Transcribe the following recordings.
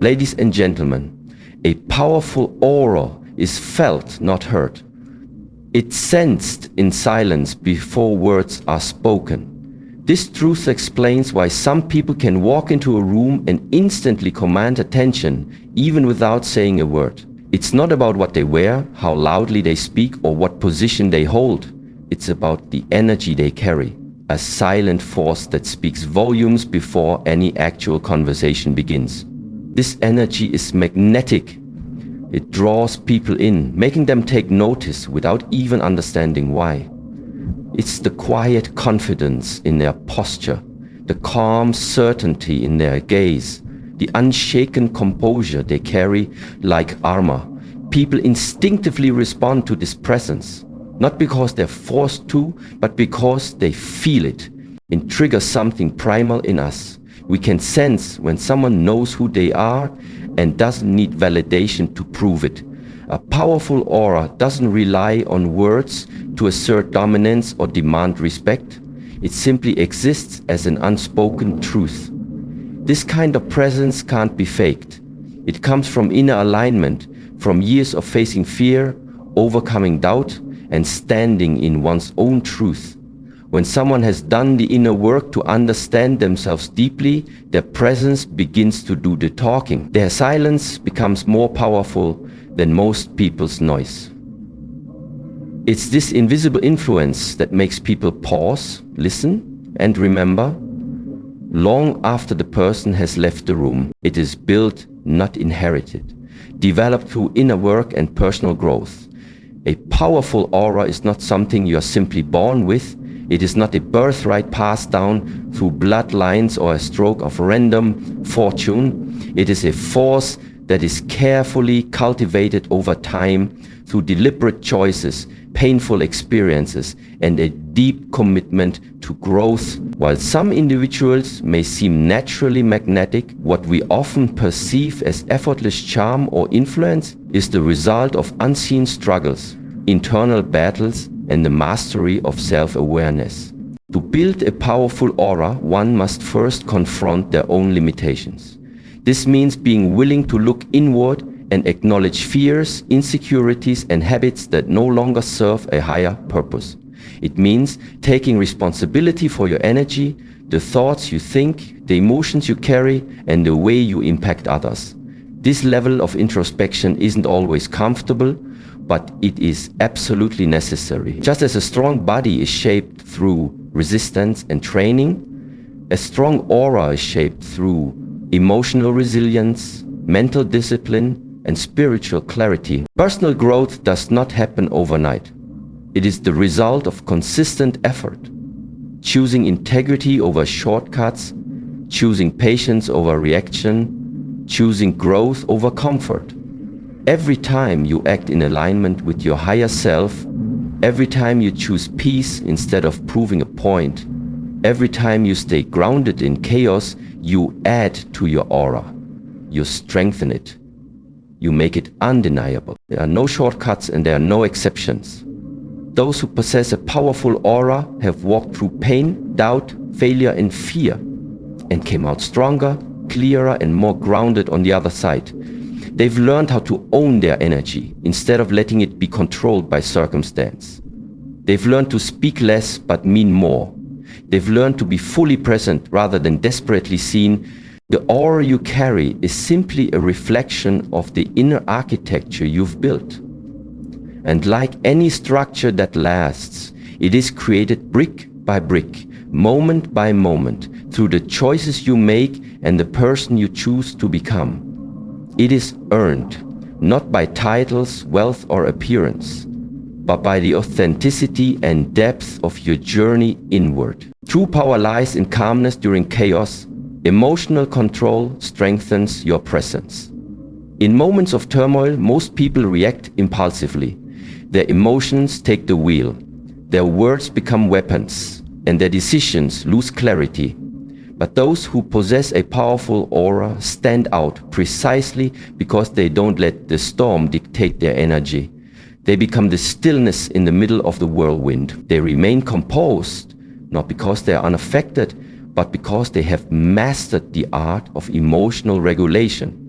Ladies and gentlemen, a powerful aura is felt, not heard. It's sensed in silence before words are spoken. This truth explains why some people can walk into a room and instantly command attention, even without saying a word. It's not about what they wear, how loudly they speak, or what position they hold. It's about the energy they carry, a silent force that speaks volumes before any actual conversation begins. This energy is magnetic. It draws people in, making them take notice without even understanding why. It's the quiet confidence in their posture, the calm certainty in their gaze, the unshaken composure they carry like armor. People instinctively respond to this presence, not because they're forced to, but because they feel it. It triggers something primal in us. We can sense when someone knows who they are and doesn't need validation to prove it. A powerful aura doesn't rely on words to assert dominance or demand respect. It simply exists as an unspoken truth. This kind of presence can't be faked. It comes from inner alignment, from years of facing fear, overcoming doubt, and standing in one's own truth. When someone has done the inner work to understand themselves deeply, their presence begins to do the talking. Their silence becomes more powerful than most people's noise. It's this invisible influence that makes people pause, listen, and remember long after the person has left the room. It is built, not inherited, developed through inner work and personal growth. A powerful aura is not something you are simply born with. It is not a birthright passed down through bloodlines or a stroke of random fortune. It is a force that is carefully cultivated over time through deliberate choices, painful experiences, and a deep commitment to growth. While some individuals may seem naturally magnetic, what we often perceive as effortless charm or influence is the result of unseen struggles, internal battles, and the mastery of self-awareness. To build a powerful aura, one must first confront their own limitations. This means being willing to look inward and acknowledge fears, insecurities, and habits that no longer serve a higher purpose. It means taking responsibility for your energy, the thoughts you think, the emotions you carry, and the way you impact others. This level of introspection isn't always comfortable, but it is absolutely necessary. Just as a strong body is shaped through resistance and training, a strong aura is shaped through emotional resilience, mental discipline, and spiritual clarity. Personal growth does not happen overnight. It is the result of consistent effort, choosing integrity over shortcuts, choosing patience over reaction, choosing growth over comfort. Every time you act in alignment with your higher self, every time you choose peace instead of proving a point, every time you stay grounded in chaos, you add to your aura. You strengthen it. You make it undeniable. There are no shortcuts and there are no exceptions. Those who possess a powerful aura have walked through pain, doubt, failure, and fear, and came out stronger, clearer, and more grounded on the other side. They've learned how to own their energy instead of letting it be controlled by circumstance. They've learned to speak less but mean more. They've learned to be fully present rather than desperately seen. The aura you carry is simply a reflection of the inner architecture you've built. And like any structure that lasts, it is created brick by brick, moment by moment, through the choices you make and the person you choose to become. It is earned, not by titles, wealth, or appearance, but by the authenticity and depth of your journey inward. True power lies in calmness during chaos. Emotional control strengthens your presence. In moments of turmoil, most people react impulsively. Their emotions take the wheel. Their words become weapons, and their decisions lose clarity. But those who possess a powerful aura stand out precisely because they don't let the storm dictate their energy. They become the stillness in the middle of the whirlwind. They remain composed, not because they are unaffected, but because they have mastered the art of emotional regulation.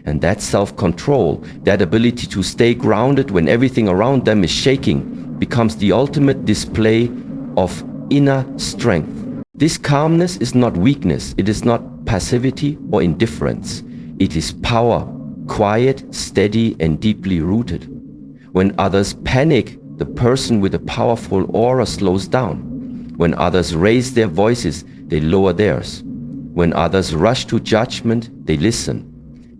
And that self-control, that ability to stay grounded when everything around them is shaking, becomes the ultimate display of inner strength. This calmness is not weakness, it is not passivity or indifference. It is power, quiet, steady, and deeply rooted. When others panic, the person with a powerful aura slows down. When others raise their voices, they lower theirs. When others rush to judgment, they listen.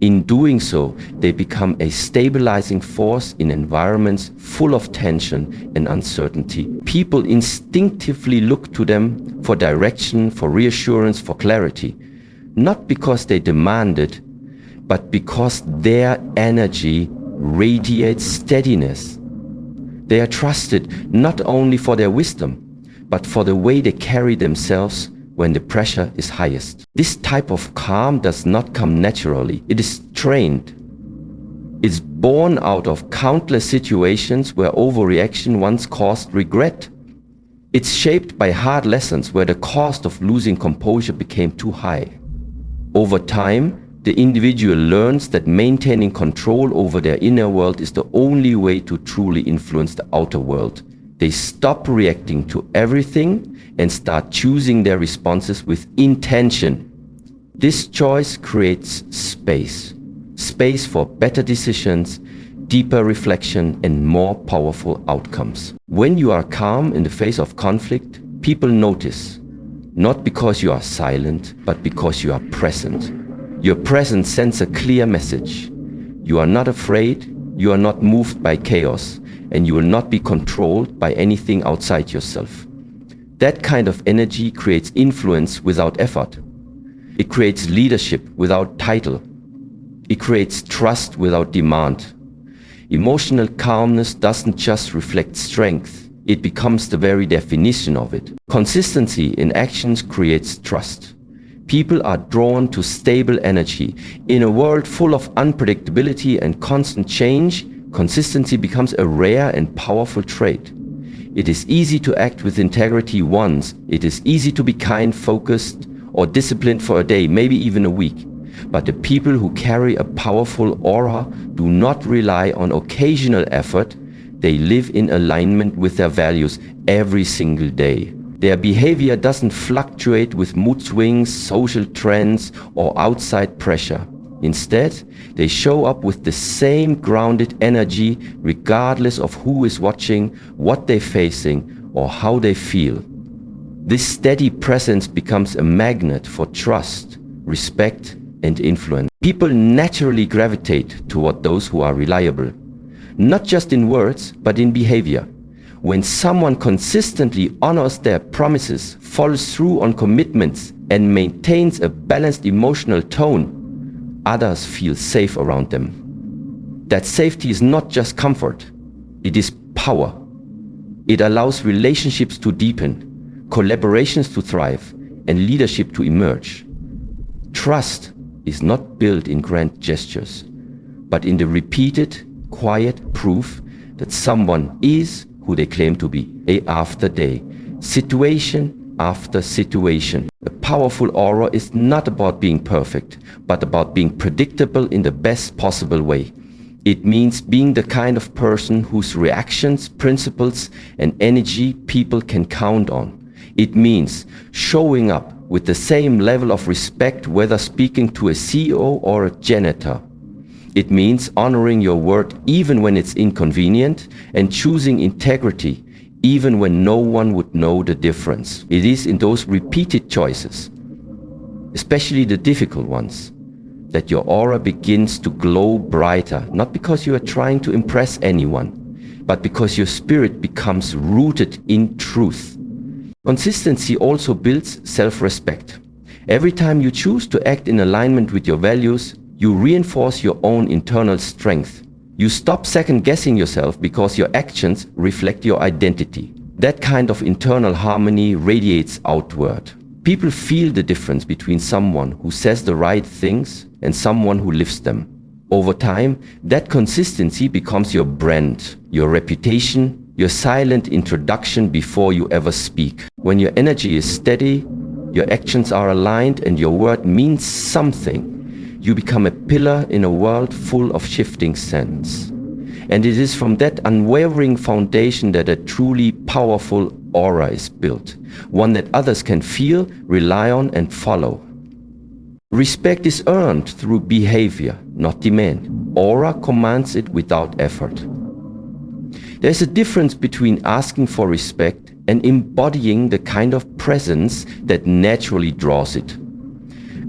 In doing so, they become a stabilizing force in environments full of tension and uncertainty. People instinctively look to them for direction, for reassurance, for clarity. Not because they demand it, but because their energy radiates steadiness. They are trusted not only for their wisdom, but for the way they carry themselves when the pressure is highest. This type of calm does not come naturally. It is trained. It's born out of countless situations where overreaction once caused regret. It's shaped by hard lessons where the cost of losing composure became too high. Over time, the individual learns that maintaining control over their inner world is the only way to truly influence the outer world. They stop reacting to everything and start choosing their responses with intention. This choice creates space. Space for better decisions, deeper reflection, and more powerful outcomes. When you are calm in the face of conflict, people notice. Not because you are silent, but because you are present. Your presence sends a clear message. You are not afraid, you are not moved by chaos, and you will not be controlled by anything outside yourself. That kind of energy creates influence without effort. It creates leadership without title. It creates trust without demand. Emotional calmness doesn't just reflect strength, it becomes the very definition of it. Consistency in actions creates trust. People are drawn to stable energy. In a world full of unpredictability and constant change, consistency becomes a rare and powerful trait. It is easy to act with integrity once. It is easy to be kind, focused, or disciplined for a day, maybe even a week. But the people who carry a powerful aura do not rely on occasional effort. They live in alignment with their values every single day. Their behavior doesn't fluctuate with mood swings, social trends, or outside pressure. Instead, they show up with the same grounded energy regardless of who is watching, what they're facing, or how they feel. This steady presence becomes a magnet for trust, respect, and influence. People naturally gravitate toward those who are reliable, not just in words, but in behavior. When someone consistently honors their promises, follows through on commitments, and maintains a balanced emotional tone, others feel safe around them. That safety is not just comfort, it is power. It allows relationships to deepen, collaborations to thrive, and leadership to emerge. Trust is not built in grand gestures, but in the repeated, quiet proof that someone is who they claim to be, day after day, situation after situation. A powerful aura is not about being perfect, but about being predictable in the best possible way. It means being the kind of person whose reactions, principles, and energy people can count on. It means showing up with the same level of respect whether speaking to a CEO or a janitor. It means honoring your word even when it's inconvenient and choosing integrity even when no one would know the difference. It is in those repeated choices, especially the difficult ones, that your aura begins to glow brighter, not because you are trying to impress anyone, but because your spirit becomes rooted in truth. Consistency also builds self-respect. Every time you choose to act in alignment with your values, you reinforce your own internal strength. You stop second-guessing yourself because your actions reflect your identity. That kind of internal harmony radiates outward. People feel the difference between someone who says the right things and someone who lives them. Over time, that consistency becomes your brand, your reputation, your silent introduction before you ever speak. When your energy is steady, your actions are aligned, and your word means something, You become a pillar in a world full of shifting sands. And it is from that unwavering foundation that a truly powerful aura is built, one that others can feel, rely on, and follow. Respect is earned through behavior, not demand. Aura commands it without effort. There's a difference between asking for respect and embodying the kind of presence that naturally draws it.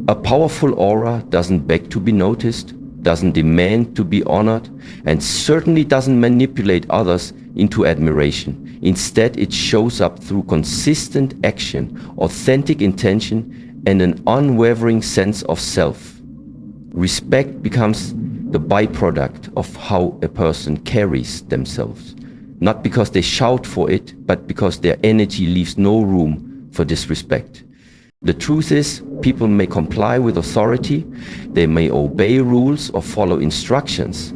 A powerful aura doesn't beg to be noticed, doesn't demand to be honored, and certainly doesn't manipulate others into admiration. Instead, it shows up through consistent action, authentic intention, and an unwavering sense of self. Respect becomes the byproduct of how a person carries themselves. Not because they shout for it, but because their energy leaves no room for disrespect. The truth is, people may comply with authority, they may obey rules or follow instructions,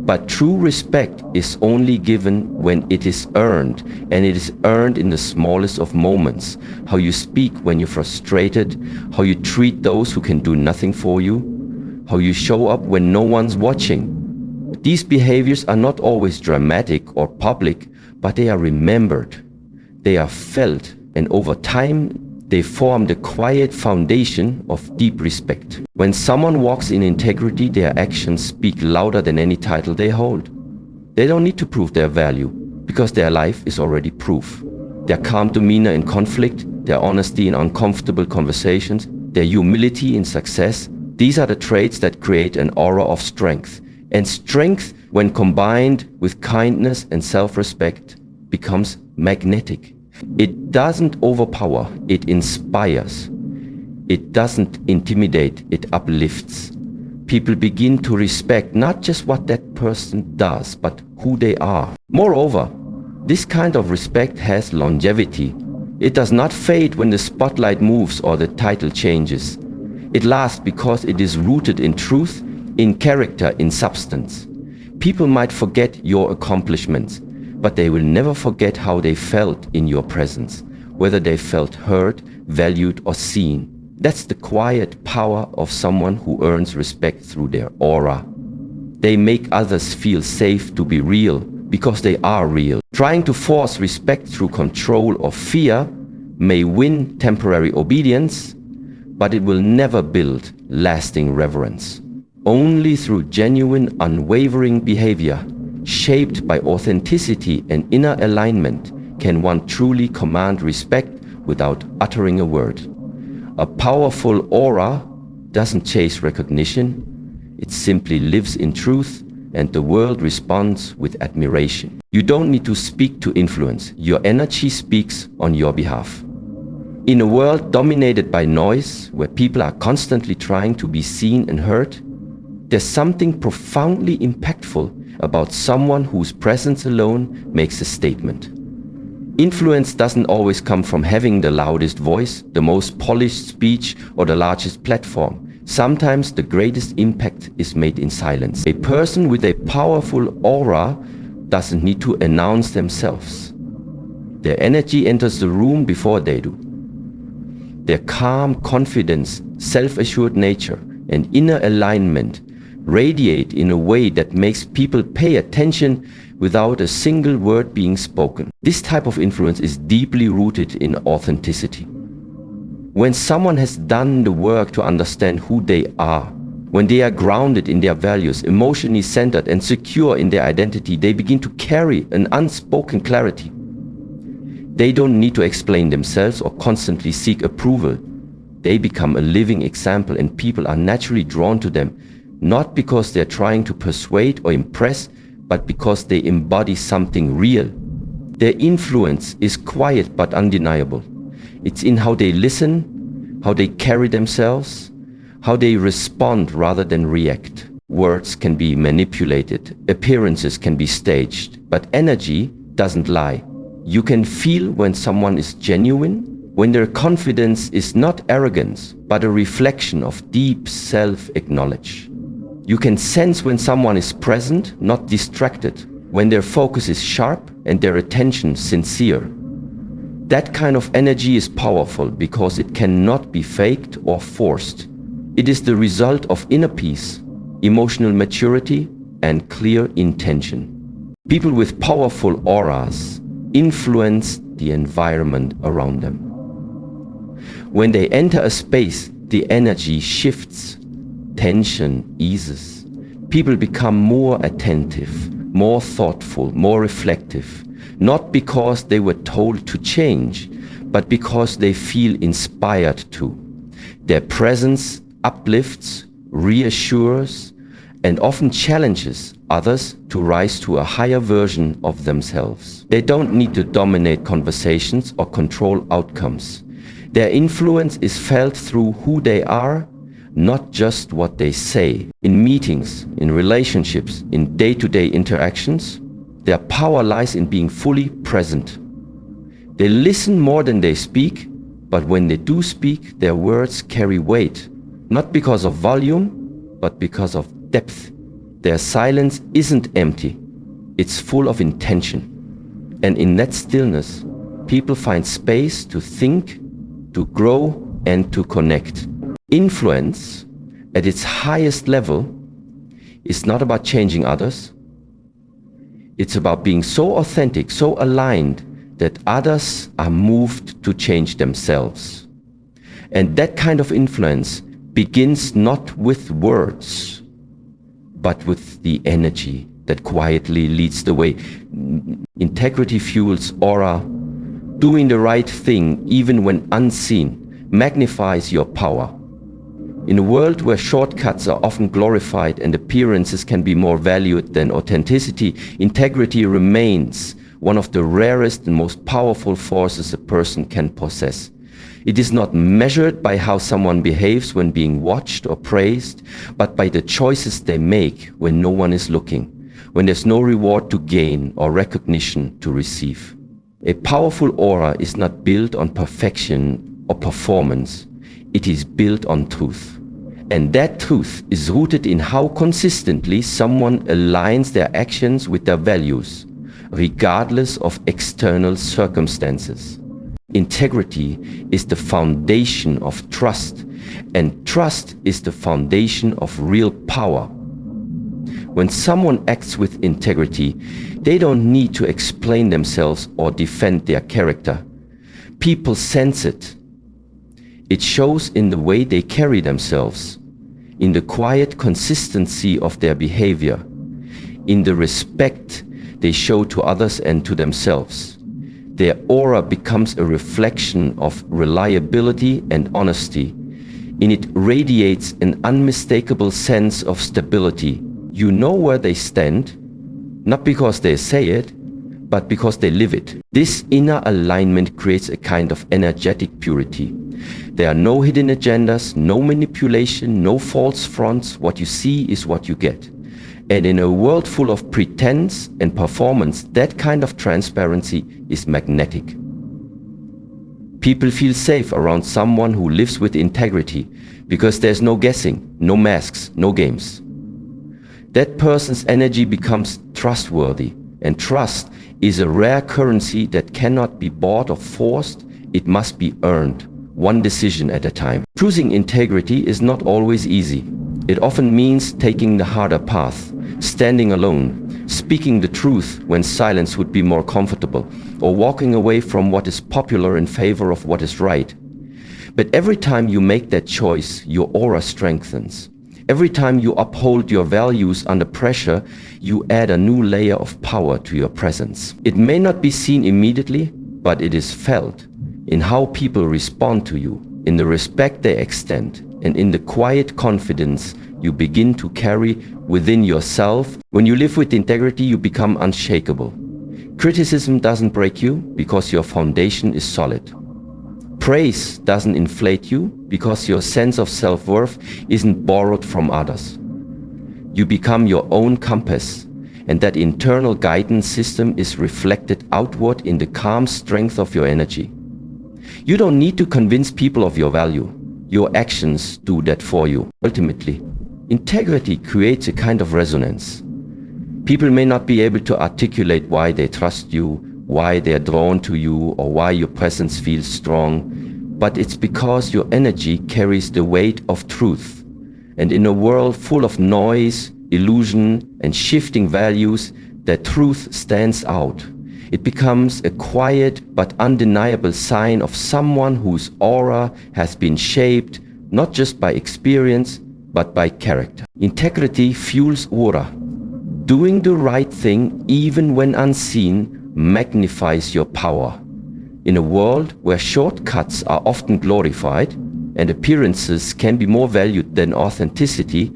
but true respect is only given when it is earned, and it is earned in the smallest of moments. How you speak when you're frustrated, how you treat those who can do nothing for you, how you show up when no one's watching. These behaviors are not always dramatic or public, but they are remembered, they are felt, and over time, they form the quiet foundation of deep respect. When someone walks in integrity, their actions speak louder than any title they hold. They don't need to prove their value, because their life is already proof. Their calm demeanor in conflict, their honesty in uncomfortable conversations, their humility in success, these are the traits that create an aura of strength. And strength, when combined with kindness and self-respect, becomes magnetic. It doesn't overpower, it inspires. It doesn't intimidate, it uplifts. People begin to respect not just what that person does, but who they are. Moreover, this kind of respect has longevity. It does not fade when the spotlight moves or the title changes. It lasts because it is rooted in truth, in character, in substance. People might forget your accomplishments, but they will never forget how they felt in your presence, whether they felt heard, valued, or seen. That's the quiet power of someone who earns respect through their aura. They make others feel safe to be real because they are real. Trying to force respect through control or fear may win temporary obedience, but it will never build lasting reverence. Only through genuine, unwavering behavior, shaped by authenticity and inner alignment, can one truly command respect without uttering a word. A powerful aura doesn't chase recognition, it simply lives in truth, and the world responds with admiration. You don't need to speak to influence, your energy speaks on your behalf. In a world dominated by noise, where people are constantly trying to be seen and heard, there's something profoundly impactful about someone whose presence alone makes a statement. Influence doesn't always come from having the loudest voice, the most polished speech, or the largest platform. Sometimes the greatest impact is made in silence. A person with a powerful aura doesn't need to announce themselves. Their energy enters the room before they do. Their calm confidence, self-assured nature, and inner alignment radiate in a way that makes people pay attention without a single word being spoken. This type of influence is deeply rooted in authenticity. When someone has done the work to understand who they are, when they are grounded in their values, emotionally centered and secure in their identity, they begin to carry an unspoken clarity. They don't need to explain themselves or constantly seek approval. They become a living example, and people are naturally drawn to them, not because they're trying to persuade or impress, but because they embody something real. Their influence is quiet but undeniable. It's in how they listen, how they carry themselves, how they respond rather than react. Words can be manipulated, appearances can be staged, but energy doesn't lie. You can feel when someone is genuine, when their confidence is not arrogance, but a reflection of deep self-acknowledge. You can sense when someone is present, not distracted, when their focus is sharp and their attention sincere. That kind of energy is powerful because it cannot be faked or forced. It is the result of inner peace, emotional maturity, and clear intention. People with powerful auras influence the environment around them. When they enter a space, the energy shifts, tension eases. People become more attentive, more thoughtful, more reflective, not because they were told to change, but because they feel inspired to. Their presence uplifts, reassures, and often challenges others to rise to a higher version of themselves. They don't need to dominate conversations or control outcomes. Their influence is felt through who they are, not just what they say. In meetings, in relationships, in day-to-day interactions, their power lies in being fully present. They listen more than they speak, but when they do speak, their words carry weight, not because of volume, but because of depth. Their silence isn't empty, it's full of intention. And in that stillness, people find space to think, to grow, and to connect. Influence, at its highest level, is not about changing others. It's about being so authentic, so aligned, that others are moved to change themselves. And that kind of influence begins not with words, but with the energy that quietly leads the way. Integrity fuels aura. Doing the right thing, even when unseen, magnifies your power. In a world where shortcuts are often glorified and appearances can be more valued than authenticity, integrity remains one of the rarest and most powerful forces a person can possess. It is not measured by how someone behaves when being watched or praised, but by the choices they make when no one is looking, when there's no reward to gain or recognition to receive. A powerful aura is not built on perfection or performance. It is built on truth. And that truth is rooted in how consistently someone aligns their actions with their values, regardless of external circumstances. Integrity is the foundation of trust, and trust is the foundation of real power. When someone acts with integrity, they don't need to explain themselves or defend their character. People sense it. It shows in the way they carry themselves, in the quiet consistency of their behavior, in the respect they show to others and to themselves. Their aura becomes a reflection of reliability and honesty. In it radiates an unmistakable sense of stability. You know where they stand, not because they say it, but because they live it. This inner alignment creates a kind of energetic purity. There are no hidden agendas, no manipulation, no false fronts. What you see is what you get. And in a world full of pretense and performance, that kind of transparency is magnetic. People feel safe around someone who lives with integrity because there's no guessing, no masks, no games. That person's energy becomes trustworthy, and trust is a rare currency that cannot be bought or forced. It must be earned, one decision at a time. Choosing integrity is not always easy. It often means taking the harder path, standing alone, speaking the truth when silence would be more comfortable, or walking away from what is popular in favor of what is right. But every time you make that choice, your aura strengthens. Every time you uphold your values under pressure, you add a new layer of power to your presence. It may not be seen immediately, but it is felt in how people respond to you, in the respect they extend, and in the quiet confidence you begin to carry within yourself. When you live with integrity, you become unshakable. Criticism doesn't break you because your foundation is solid. Praise doesn't inflate you because your sense of self-worth isn't borrowed from others. You become your own compass, and that internal guidance system is reflected outward in the calm strength of your energy. You don't need to convince people of your value. Your actions do that for you. Ultimately, integrity creates a kind of resonance. People may not be able to articulate why they trust you, why they are drawn to you, or why your presence feels strong, but it's because your energy carries the weight of truth. And in a world full of noise, illusion, and shifting values, that truth stands out. It becomes a quiet but undeniable sign of someone whose aura has been shaped not just by experience, but by character. Integrity fuels aura. Doing the right thing, even when unseen, magnifies your power. In a world where shortcuts are often glorified and appearances can be more valued than authenticity,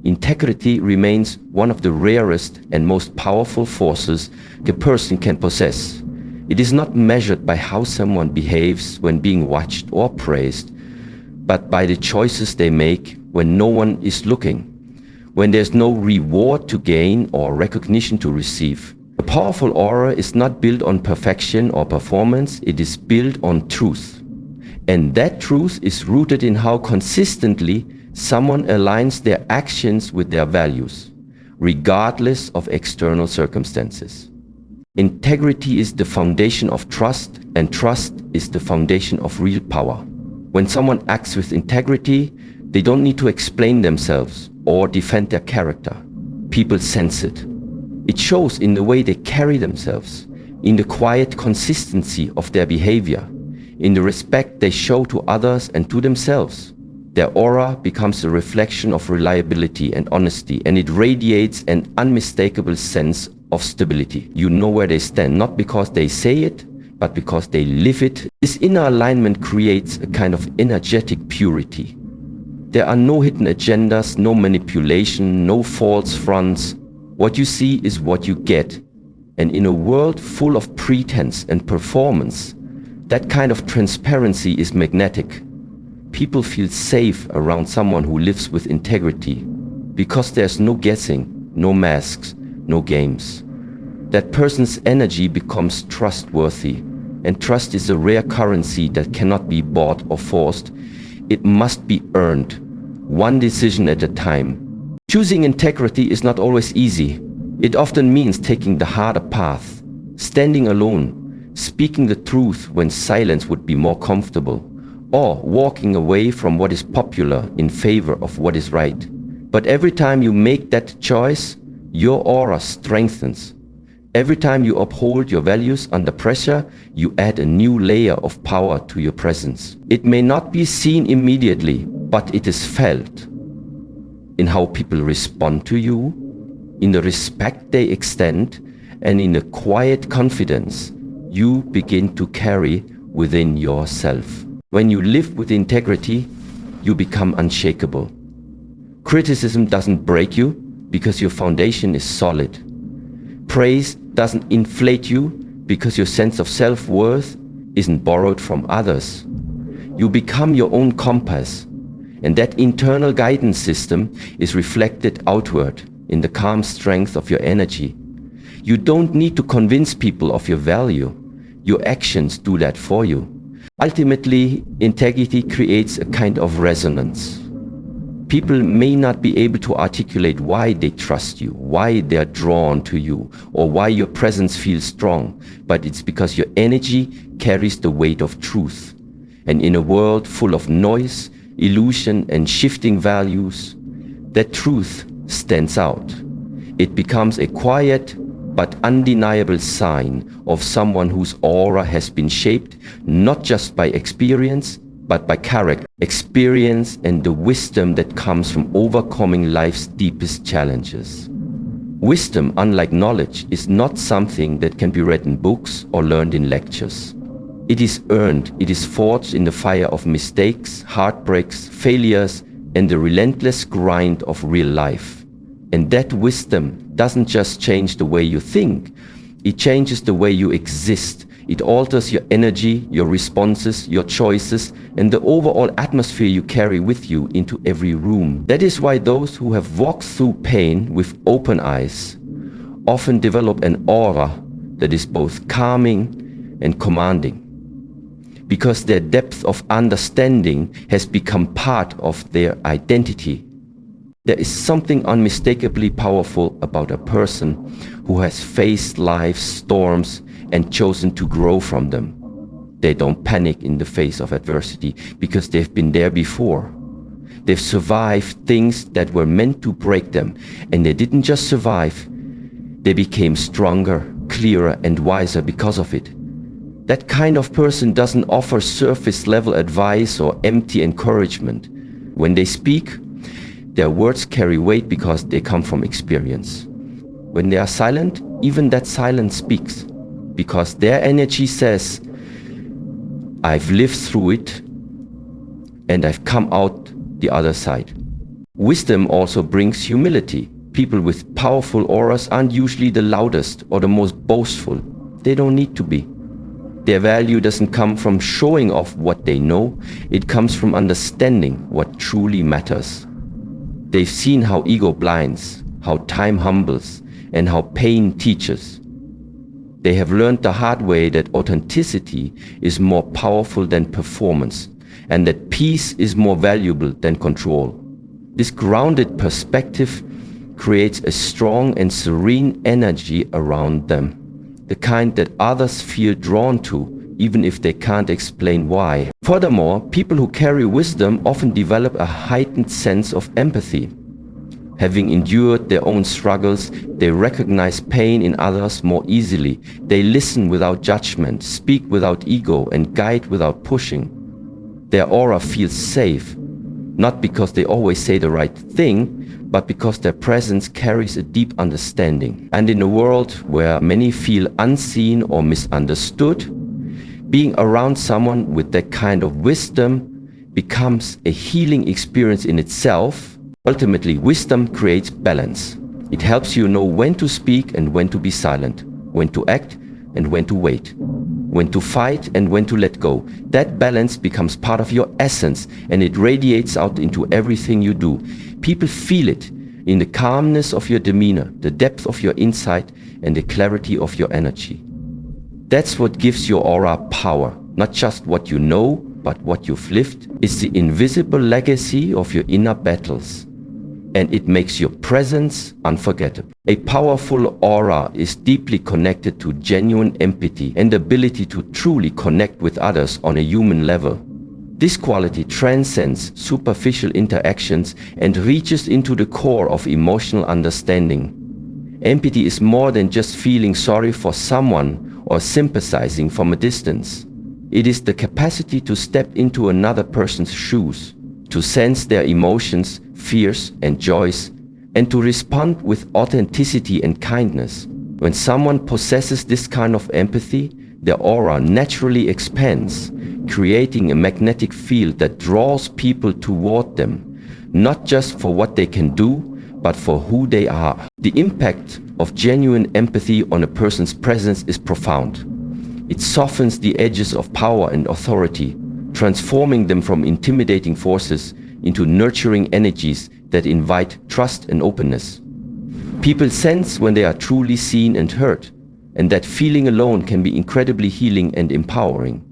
integrity remains one of the rarest and most powerful forces a person can possess. It is not measured by how someone behaves when being watched or praised, but by the choices they make when no one is looking, when there's no reward to gain or recognition to receive. A powerful aura is not built on perfection or performance, it is built on truth. And that truth is rooted in how consistently someone aligns their actions with their values, regardless of external circumstances. Integrity is the foundation of trust, and trust is the foundation of real power. When someone acts with integrity, they don't need to explain themselves or defend their character. People sense it. It shows in the way they carry themselves, in the quiet consistency of their behavior, in the respect they show to others and to themselves. Their aura becomes a reflection of reliability and honesty, and it radiates an unmistakable sense of stability. You know where they stand, not because they say it, but because they live it. This inner alignment creates a kind of energetic purity. There are no hidden agendas, no manipulation, no false fronts. What you see is what you get. And in a world full of pretense and performance, that kind of transparency is magnetic. People feel safe around someone who lives with integrity because there's no guessing, no masks, no games. That person's energy becomes trustworthy, and trust is a rare currency that cannot be bought or forced. It must be earned, one decision at a time. Choosing integrity is not always easy. It often means taking the harder path, standing alone, speaking the truth when silence would be more comfortable, or walking away from what is popular in favor of what is right. But every time you make that choice, your aura strengthens. Every time you uphold your values under pressure, you add a new layer of power to your presence. It may not be seen immediately, but it is felt in how people respond to you, in the respect they extend, and in the quiet confidence you begin to carry within yourself. When you live with integrity, you become unshakable. Criticism doesn't break you because your foundation is solid. Praise doesn't inflate you because your sense of self-worth isn't borrowed from others. You become your own compass, and that internal guidance system is reflected outward in the calm strength of your energy. You don't need to convince people of your value. Your actions do that for you. Ultimately, integrity creates a kind of resonance. People may not be able to articulate why they trust you, why they're drawn to you, or why your presence feels strong, but it's because your energy carries the weight of truth. And in a world full of noise, illusion, and shifting values, that truth stands out. It becomes a quiet but undeniable sign of someone whose aura has been shaped not just by experience, but by character, experience, and the wisdom that comes from overcoming life's deepest challenges. Wisdom, unlike knowledge, is not something that can be read in books or learned in lectures. It is earned, it is forged in the fire of mistakes, heartbreaks, failures, and the relentless grind of real life. And that wisdom doesn't just change the way you think, it changes the way you exist. It alters your energy, your responses, your choices, and the overall atmosphere you carry with you into every room. That is why those who have walked through pain with open eyes often develop an aura that is both calming and commanding, because their depth of understanding has become part of their identity. There is something unmistakably powerful about a person who has faced life's storms and chosen to grow from them. They don't panic in the face of adversity because they've been there before. They've survived things that were meant to break them. And they didn't just survive, they became stronger, clearer, and wiser because of it. That kind of person doesn't offer surface level advice or empty encouragement. When they speak, their words carry weight because they come from experience. When they are silent, even that silence speaks, because their energy says, I've lived through it and I've come out the other side. Wisdom also brings humility. People with powerful auras aren't usually the loudest or the most boastful. They don't need to be. Their value doesn't come from showing off what they know. It comes from understanding what truly matters. They've seen how ego blinds, how time humbles, and how pain teaches. They have learned the hard way that authenticity is more powerful than performance, and that peace is more valuable than control. This grounded perspective creates a strong and serene energy around them, the kind that others feel drawn to, even if they can't explain why. Furthermore, people who carry wisdom often develop a heightened sense of empathy. Having endured their own struggles, they recognize pain in others more easily. They listen without judgment, speak without ego, and guide without pushing. Their aura feels safe, not because they always say the right thing, but because their presence carries a deep understanding. And in a world where many feel unseen or misunderstood, being around someone with that kind of wisdom becomes a healing experience in itself. Ultimately, wisdom creates balance. It helps you know when to speak and when to be silent, when to act and when to wait, when to fight and when to let go. That balance becomes part of your essence, and it radiates out into everything you do. People feel it in the calmness of your demeanor, the depth of your insight, and the clarity of your energy. That's what gives your aura power, not just what you know, but what you've lived. It's the invisible legacy of your inner battles, and it makes your presence unforgettable. A powerful aura is deeply connected to genuine empathy and the ability to truly connect with others on a human level. This quality transcends superficial interactions and reaches into the core of emotional understanding. Empathy is more than just feeling sorry for someone or sympathizing from a distance. It is the capacity to step into another person's shoes, to sense their emotions, fears, and joys, and to respond with authenticity and kindness. When someone possesses this kind of empathy, their aura naturally expands, creating a magnetic field that draws people toward them, not just for what they can do, but for who they are. The impact of genuine empathy on a person's presence is profound. It softens the edges of power and authority, transforming them from intimidating forces into nurturing energies that invite trust and openness. People sense when they are truly seen and heard, and that feeling alone can be incredibly healing and empowering.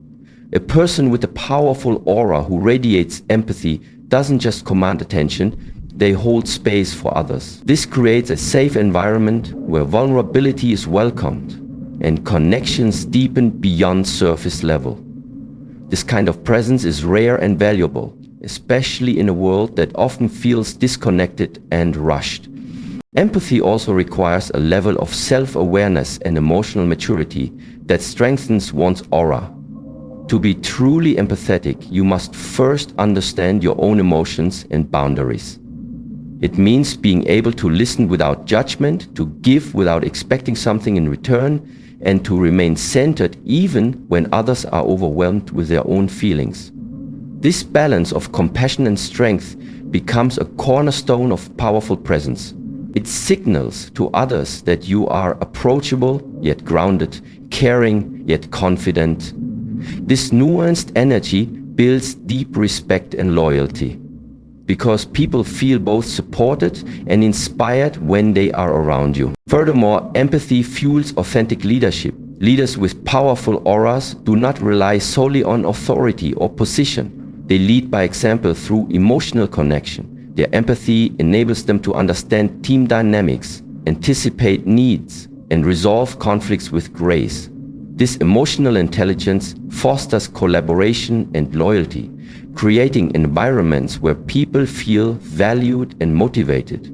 A person with a powerful aura who radiates empathy doesn't just command attention, they hold space for others. This creates a safe environment where vulnerability is welcomed and connections deepen beyond surface level. This kind of presence is rare and valuable, especially in a world that often feels disconnected and rushed. Empathy also requires a level of self-awareness and emotional maturity that strengthens one's aura. To be truly empathetic, you must first understand your own emotions and boundaries. It means being able to listen without judgment, to give without expecting something in return, and to remain centered even when others are overwhelmed with their own feelings. This balance of compassion and strength becomes a cornerstone of powerful presence. It signals to others that you are approachable yet grounded, caring yet confident. This nuanced energy builds deep respect and loyalty, because people feel both supported and inspired when they are around you. Furthermore, empathy fuels authentic leadership. Leaders with powerful auras do not rely solely on authority or position. They lead by example through emotional connection. Their empathy enables them to understand team dynamics, anticipate needs, and resolve conflicts with grace. This emotional intelligence fosters collaboration and loyalty, creating environments where people feel valued and motivated.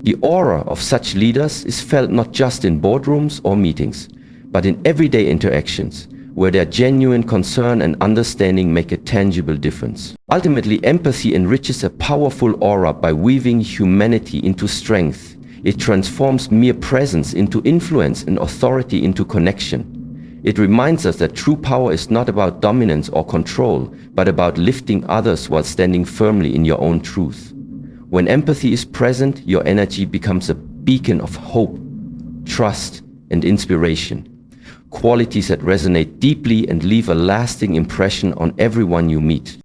The aura of such leaders is felt not just in boardrooms or meetings, but in everyday interactions, where their genuine concern and understanding make a tangible difference. Ultimately, empathy enriches a powerful aura by weaving humanity into strength. It transforms mere presence into influence and authority into connection. It reminds us that true power is not about dominance or control, but about lifting others while standing firmly in your own truth. When empathy is present, your energy becomes a beacon of hope, trust, and inspiration. Qualities that resonate deeply and leave a lasting impression on everyone you meet.